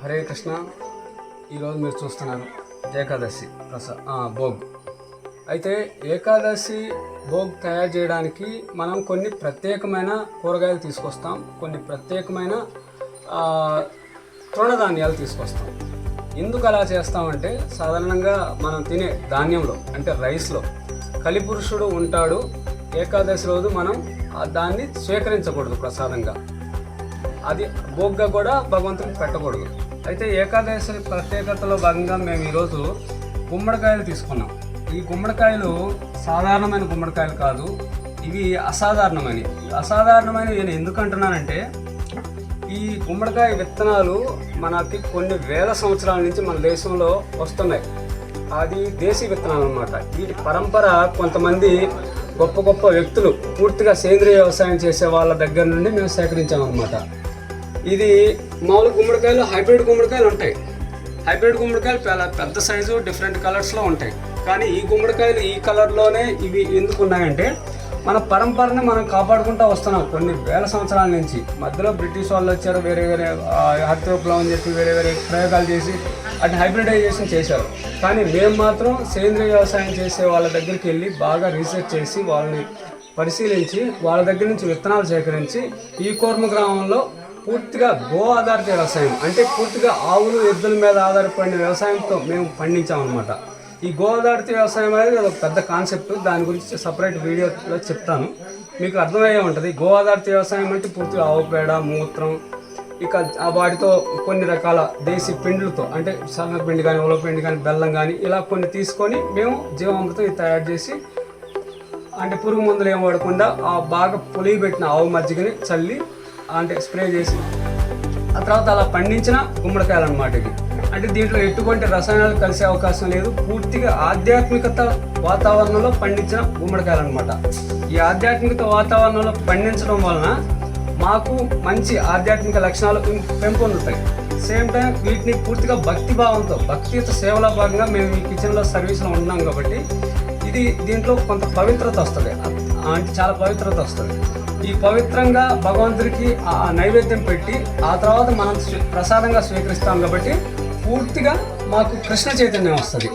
హరే కృష్ణ. ఈరోజు మీరు చూస్తున్నారు ఏకాదశి భోగ్. అయితే ఏకాదశి భోగ్ తయారు చేయడానికి మనం కొన్ని ప్రత్యేకమైన కూరగాయలు తీసుకొస్తాం, కొన్ని ప్రత్యేకమైన తృణధాన్యాలు తీసుకొస్తాం. ఎందుకు అలా చేస్తామంటే, సాధారణంగా మనం తినే ధాన్యంలో అంటే రైస్లో కలిపురుషుడు ఉంటాడు. ఏకాదశి రోజు మనం దాన్ని స్వీకరించకూడదు ప్రసాదంగా, అది భోగ్గా కూడా భగవంతుడికి పెట్టకూడదు. అయితే ఏకాదశి ప్రత్యేకతలో భాగంగా మేము ఈరోజు గుమ్మడికాయలు తీసుకున్నాం. ఈ గుమ్మడికాయలు సాధారణమైన గుమ్మడికాయలు కాదు, ఇవి అసాధారణమైనవి నేను ఎందుకు అంటున్నానంటే, ఈ గుమ్మడికాయ విత్తనాలు మనకి కొన్ని వేల సంవత్సరాల నుంచి మన దేశంలో వస్తున్నాయి. అది దేశీ విత్తనాలు అన్నమాట. వీటి పరంపర కొంతమంది గొప్ప గొప్ప వ్యక్తులు పూర్తిగా సేంద్రియ వ్యవసాయం చేసే వాళ్ళ దగ్గర నుండి మేము సేకరించామన్నమాట. ఇది మామూలు గుమ్మడికాయలు, హైబ్రిడ్ గుమ్మడికాయలు ఉంటాయి. హైబ్రిడ్ గుమ్మడికాయలు చాలా పెద్ద సైజు, డిఫరెంట్ కలర్స్లో ఉంటాయి. కానీ ఈ గుమ్మడికాయలు ఈ కలర్లోనే ఇవి ఎందుకు ఉన్నాయంటే, మన పరంపరని మనం కాపాడుకుంటూ వస్తున్నాం కొన్ని వేల సంవత్సరాల నుంచి. మధ్యలో బ్రిటిష్ వాళ్ళు వచ్చారు, వేరే వేరే హరిత విప్లవం అని చెప్పి వేరే వేరే ప్రయోగాలు చేసి అటు హైబ్రిడైజేషన్ చేశారు. కానీ మేము మాత్రం సేంద్రియ వ్యవసాయం చేసే వాళ్ళ దగ్గరికి వెళ్ళి బాగా రీసెర్చ్ చేసి వాళ్ళని పరిశీలించి వాళ్ళ దగ్గర నుంచి విత్తనాలు సేకరించి ఈ కోర్మ గ్రామంలో పూర్తిగా గో ఆధారిత వ్యవసాయం, అంటే పూర్తిగా ఆవులు ఎద్దుల మీద ఆధారపడిన వ్యవసాయంతో మేము పండించామన్నమాట. ఈ గో ఆధారిత వ్యవసాయం అనేది ఒక పెద్ద కాన్సెప్ట్, దాని గురించి సపరేట్ వీడియోలో చెప్తాను, మీకు అర్థమయ్యే ఉంటుంది. గో ఆధారిత వ్యవసాయం అంటే పూర్తిగా ఆవు పేడ, మూత్రం, ఇక వాటితో కొన్ని రకాల దేశీ పిండిలతో అంటే శనగపిండి కానీ, ఉలవపిండి కానీ, బెల్లం కానీ ఇలా కొన్ని తీసుకొని మేము జీవామృతం తయారు చేసి, అంటే పురుగు మందులు ఏం వాడకుండా బాగా పులియబెట్టిన ఆవు మజ్జిగని చల్లి అంటే స్ప్రే చేసి ఆ తర్వాత అలా పండించిన గుమ్మడికాయలు అన్నమాట ఇది. అంటే దీంట్లో ఎటువంటి రసాయనాలు కలిసే అవకాశం లేదు, పూర్తిగా ఆధ్యాత్మికత వాతావరణంలో పండించిన గుమ్మడికాయలు అనమాట. ఈ ఆధ్యాత్మికత వాతావరణంలో పండించడం వలన మాకు మంచి ఆధ్యాత్మిక లక్షణాలు పెంపొందుతాయి. సేమ్ టైం వీటిని పూర్తిగా భక్తి భావంతో, భక్తియుత సేవలో భాగంగా మేము ఈ కిచెన్లో సర్వీస్లో ఉన్నాం కాబట్టి దీంట్లో కొంత పవిత్రత వస్తుంది, అంటే చాలా పవిత్రత వస్తుంది. ఈ పవిత్రంగా భగవంతుడికి ఆ నైవేద్యం పెట్టి ఆ తర్వాత మనం ప్రసాదంగా స్వీకరిస్తాం కాబట్టి పూర్తిగా మాకు కృష్ణ చైతన్యం వస్తుంది.